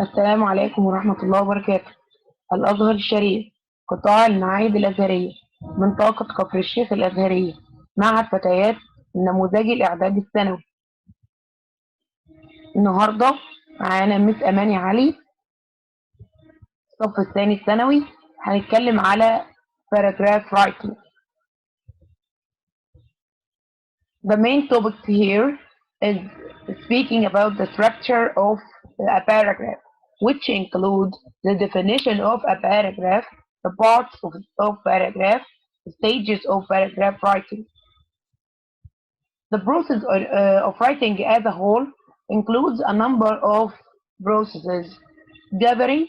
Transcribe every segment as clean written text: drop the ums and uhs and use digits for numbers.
السلام عليكم ورحمة الله وبركاته. الأزهر الشريف، قطاع المعاهد الأزهرية، منطقة كفر الشيخ الأزهرية، معهد فتيات النموذجي الإعدادي الثانوي. النهاردة معانا مس أماني علي، الصف الثاني الثانوي. هنتكلم على paragraph writing. The main topic here is speaking about the structure of a paragraph, which include the definition of a paragraph, the parts of paragraph, the stages of paragraph writing. The process of writing as a whole includes a number of processes. Gathering,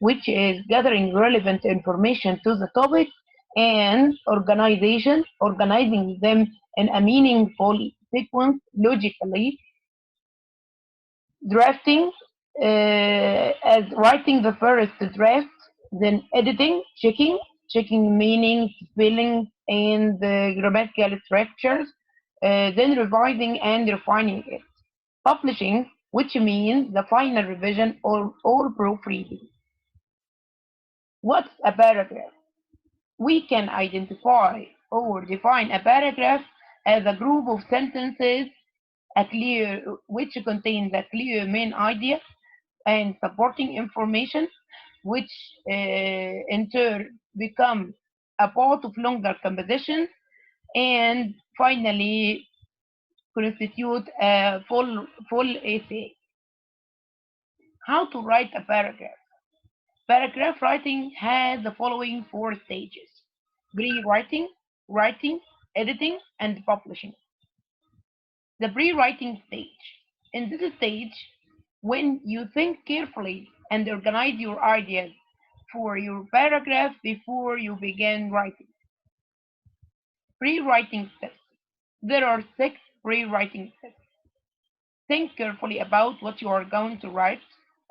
which is gathering relevant information to the topic, and organization, organizing them in a meaningful sequence logically. Drafting, as writing the first draft, then editing, checking meaning, spelling, and grammatical structures, then revising and refining it. Publishing, which means the final revision or proofreading. What's a paragraph? We can identify or define a paragraph as a group of sentences which contains a clear main idea and supporting information, which in turn become a part of longer compositions, and finally constitute a full essay. How to write a paragraph? Paragraph writing has the following four stages: pre-writing, writing, editing, and publishing. The pre-writing stage. In this stage, when you think carefully and organize your ideas for your paragraph before you begin writing. Pre-writing steps. There are 6 pre-writing steps. Think carefully about what you are going to write.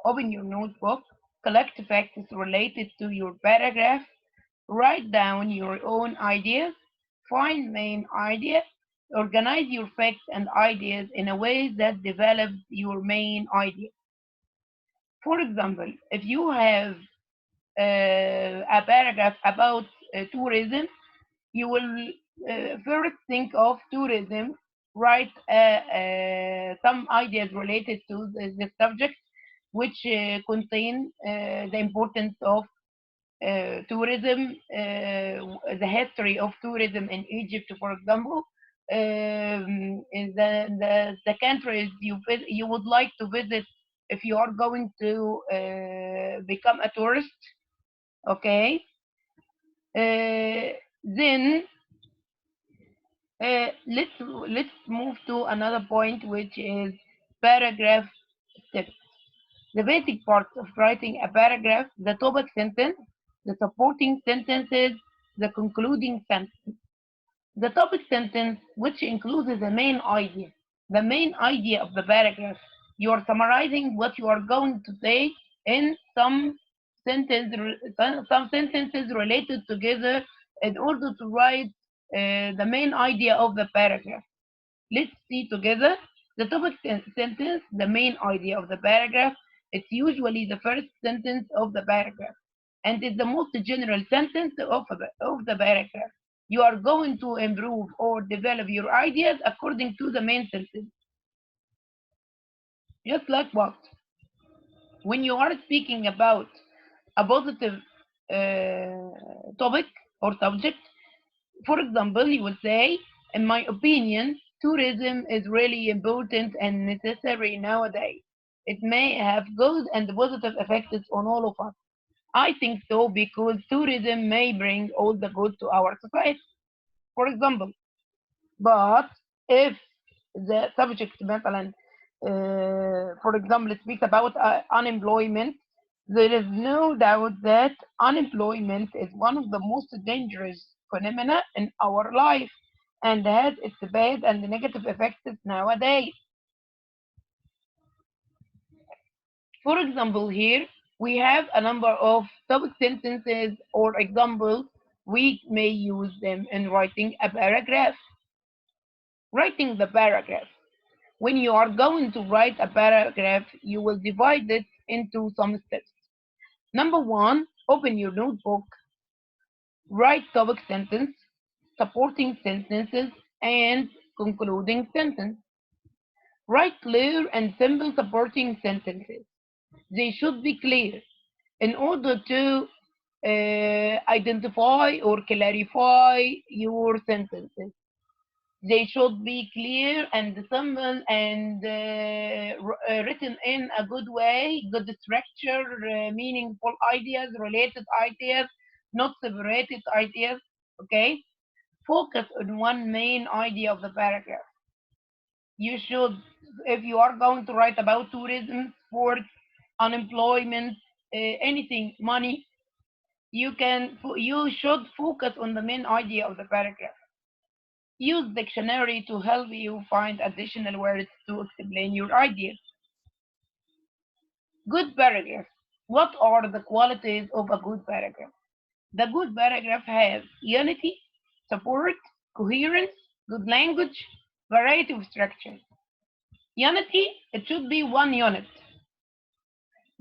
Open your notebook. Collect facts related to your paragraph. Write down your own ideas. Find main idea. Organize your facts and ideas in a way that develops your main idea. For example, if you have a paragraph about tourism, you will first think of tourism, write some ideas related to the subject, which contain the importance of tourism, the history of tourism in Egypt, for example, in the countries you would like to visit if you are going to become a tourist. Okay. Then let's move to another point, which is paragraph steps. The basic parts of writing a paragraph: the topic sentence, the supporting sentences, the concluding sentence. The topic sentence, which includes the main idea. The main idea of the paragraph. You are summarizing what you are going to say in some sentences related together in order to write the main idea of the paragraph. Let's see together. The topic sentence, the main idea of the paragraph. It's usually the first sentence of the paragraph and is the most general sentence of the paragraph. You are going to improve or develop your ideas according to the main sentence. Just like what? When you are speaking about a positive topic or subject, for example, you would say, in my opinion, tourism is really important and necessary nowadays. It may have good and positive effects on all of us. I think so because tourism may bring all the good to our society, for example. But if the subject مثلا, for example, it speaks about unemployment, there is no doubt that unemployment is one of the most dangerous phenomena in our life and has its bad and negative effects nowadays. For example, here we have a number of topic sentences or examples. We may use them in writing a paragraph. Writing the paragraph. When you are going to write a paragraph, you will divide it into some steps. Number one, open your notebook, write topic sentence, supporting sentences, and concluding sentence. Write clear and simple supporting sentences. They should be clear in order to identify or clarify your sentences. They should be clear and simple and written in a good way, good structure, meaningful ideas, related ideas, not separated ideas. Okay? Focus on one main idea of the paragraph. You should, if you are going to write about tourism, sports, unemployment, anything, money, you should focus on the main idea of the paragraph. Use dictionary to help you find additional words to explain your ideas. Good paragraph. What are the qualities of a good paragraph? The good paragraph has unity, support, coherence, good language, variety of structure. Unity, it should be one unit.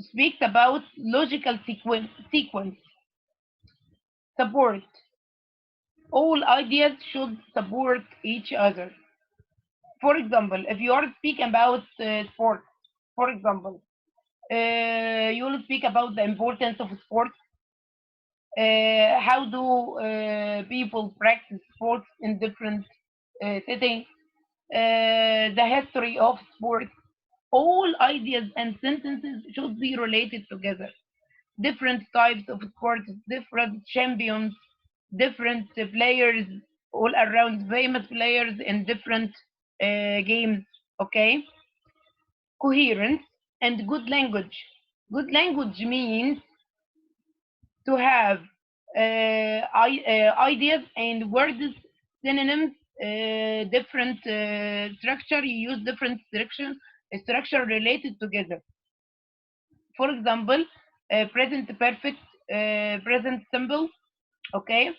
Speaks about logical sequence. Support. All ideas should support each other. For example, if you are speaking about sports, for example, you will speak about the importance of sports. How do people practice sports in different settings? The history of sports. All ideas and sentences should be related together. Different types of sports, different champions, different players all around, famous players in different games. Okay, coherence and good language. Good language means to have ideas and words, synonyms, different structure. You use different structure related together. For example, present perfect, present simple. Okay,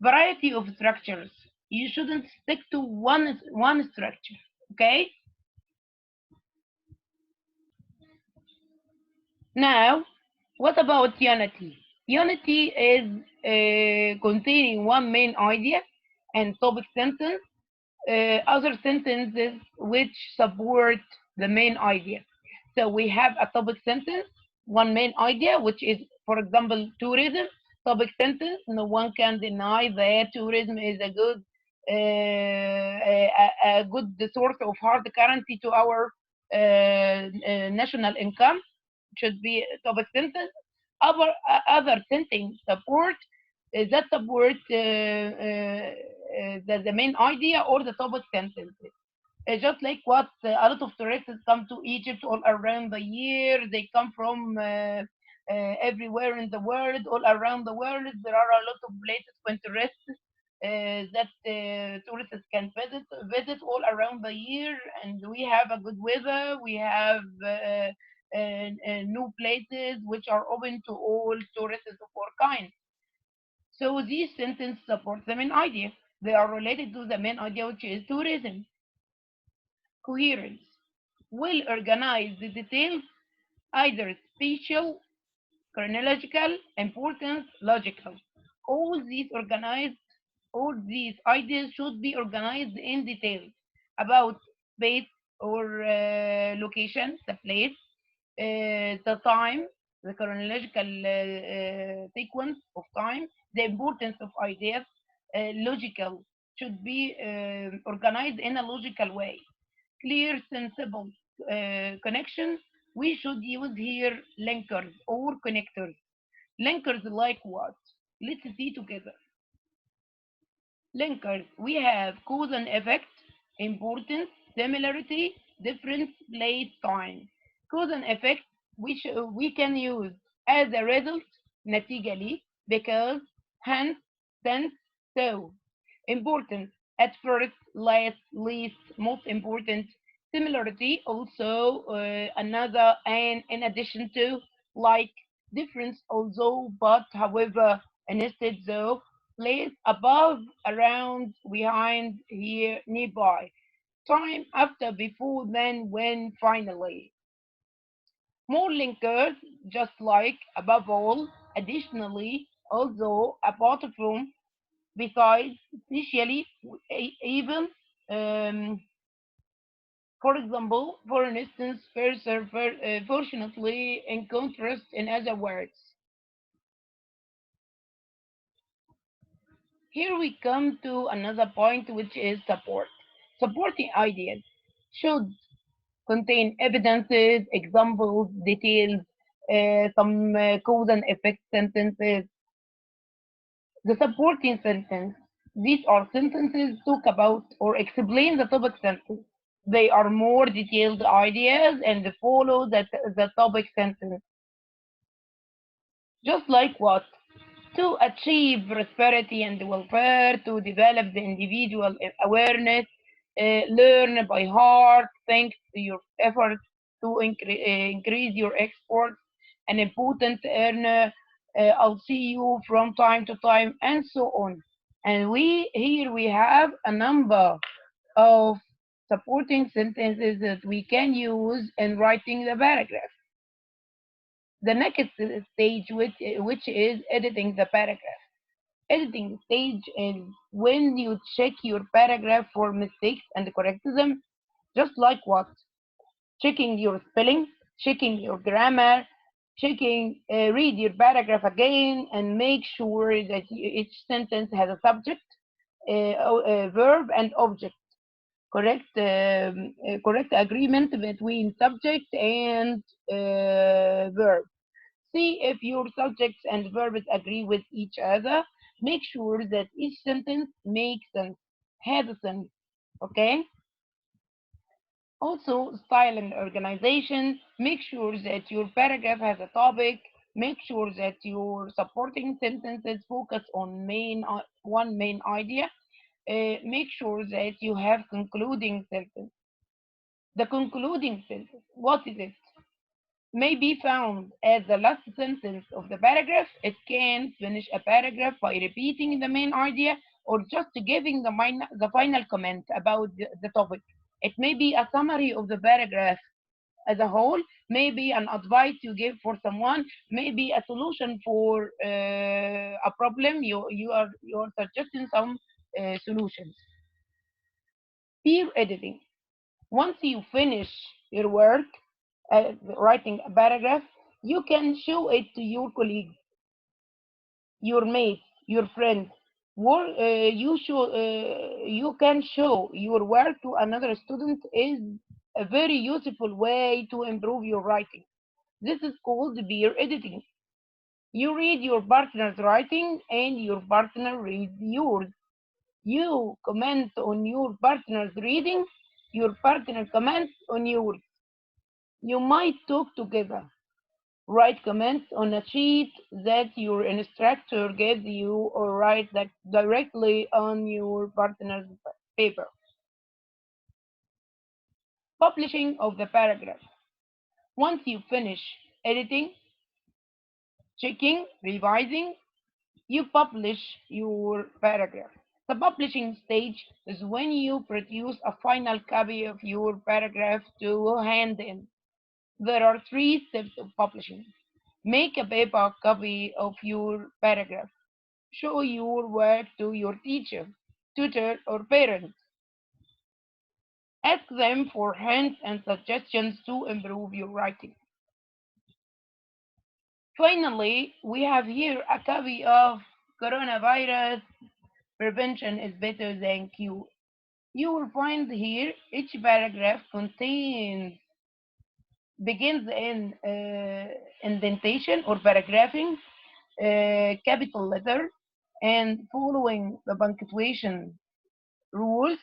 variety of structures. You shouldn't stick to one structure. Okay. Now, what about unity? Unity is containing one main idea and topic sentence, other sentences which support the main idea. So we have a topic sentence, one main idea, which is, for example, tourism. Topic sentence, no one can deny that tourism is a good a good source of hard currency to our national income. Should be topic sentence. Other sentence support that support the main idea or the topic sentence. Just like what a lot of tourists come to Egypt all around the year. They come from everywhere in the world, all around the world. There are a lot of places for tourists that tourists can visit all around the year. And we have a good weather. We have new places which are open to all tourists of all kinds. So these sentences support the main idea. They are related to the main idea, which is tourism. Coherence. Well organize the details, either spatial, chronological, importance, logical. All these organized, all these ideas should be organized in detail about space or location, the place, the time, the chronological sequence of time, the importance of ideas, logical, should be organized in a logical way. Clear, sensible connection. We should use here linkers or connectors. Linkers like what? Let's see together. Linkers, we have cause and effect, importance, similarity, difference, place, time. Cause and effect, which we can use as a result, نتيجة لي, because, hence, since, so. Importance, at first, last, least, most important. Similarity, also another and in addition to, like, difference, although, but, however, and instead, though. Place, above, around, behind, here, nearby. time, after, before, then, when, finally. More linkers, just like, above all, additionally, although, apart from, besides, especially, even, um, for example, for instance, further, fortunately, in contrast, in other words. Here we come to another point, which is support. Supporting ideas should contain evidences, examples, details, some cause and effect sentences. The supporting sentence. These are sentences talk about or explain the topic sentence. They are more detailed ideas and follow the topic sentence. Just like what? To achieve prosperity and welfare, to develop the individual awareness, learn by heart, thanks to your efforts to increase your exports, an important earner, I'll see you from time to time, and so on. And we have a number of supporting sentences that we can use in writing the paragraph. The next stage, which is editing the paragraph. Editing stage is when you check your paragraph for mistakes and correct them, just like what? Checking your spelling, checking your grammar, read your paragraph again and make sure that each sentence has a subject, a verb, and object. Correct agreement between subject and verb. See if your subjects and verbs agree with each other. Make sure that each sentence makes sense, has a sense. Okay? Also, style and organization. Make sure that your paragraph has a topic. Make sure that your supporting sentences focus on one main idea. Make sure that you have concluding sentence. The concluding sentence, what is it? May be found as the last sentence of the paragraph. It can finish a paragraph by repeating the main idea or just giving the final comment about the topic. It may be a summary of the paragraph as a whole, maybe an advice you give for someone, maybe a solution for a problem. You are suggesting some solutions. Peer editing. Once you finish your work, writing a paragraph, you can show it to your colleagues, your mates, your friends. You can show your work to another student is a very useful way to improve your writing. This is called peer editing. You read your partner's writing and your partner reads yours. You comment on your partner's reading, your partner comments on yours. You might talk together. Write comments on a sheet that your instructor gives you, or write that directly on your partner's paper. Publishing of the paragraph. Once you finish editing, checking, revising, you publish your paragraph. The publishing stage is when you produce a final copy of your paragraph to hand in. There are three steps of publishing. Make a paper copy of your paragraph. Show your work to your teacher, tutor, or parent. Ask them for hints and suggestions to improve your writing. Finally, we have here a copy of Coronavirus Prevention is Better Than Cure. You will find here each paragraph begins in indentation or paragraphing, capital letter, and following the punctuation rules.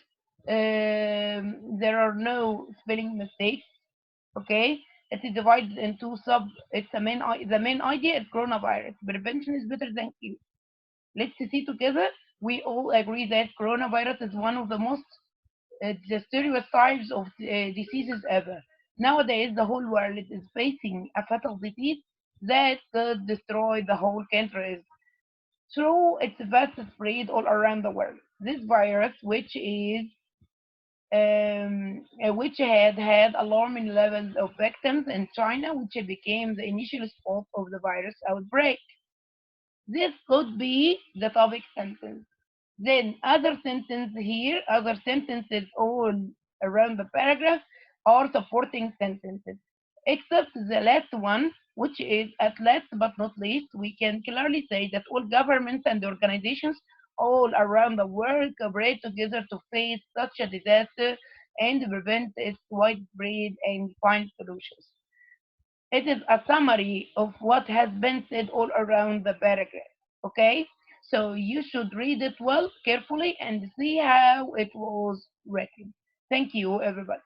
There are no spelling mistakes. Okay, it is divided into sub. It's the main idea is coronavirus prevention is better than cure. Let's see together. We all agree that coronavirus is one of the most disastrous types of diseases ever. Nowadays, the whole world is facing a fatal disease that could destroy the whole countries through its vast spread all around the world. This virus, which is which had alarming levels of victims in China, which became the initial spot of the virus outbreak. This could be the topic sentence. Then other sentences all around the paragraph are supporting sentences. Except the last one, which is at last but not least, we can clearly say that all governments and organizations all around the world cooperate together to face such a disaster and prevent its widespread and find solutions. It is a summary of what has been said all around the paragraph. Okay? So you should read it well, carefully, and see how it was written. Thank you, everybody.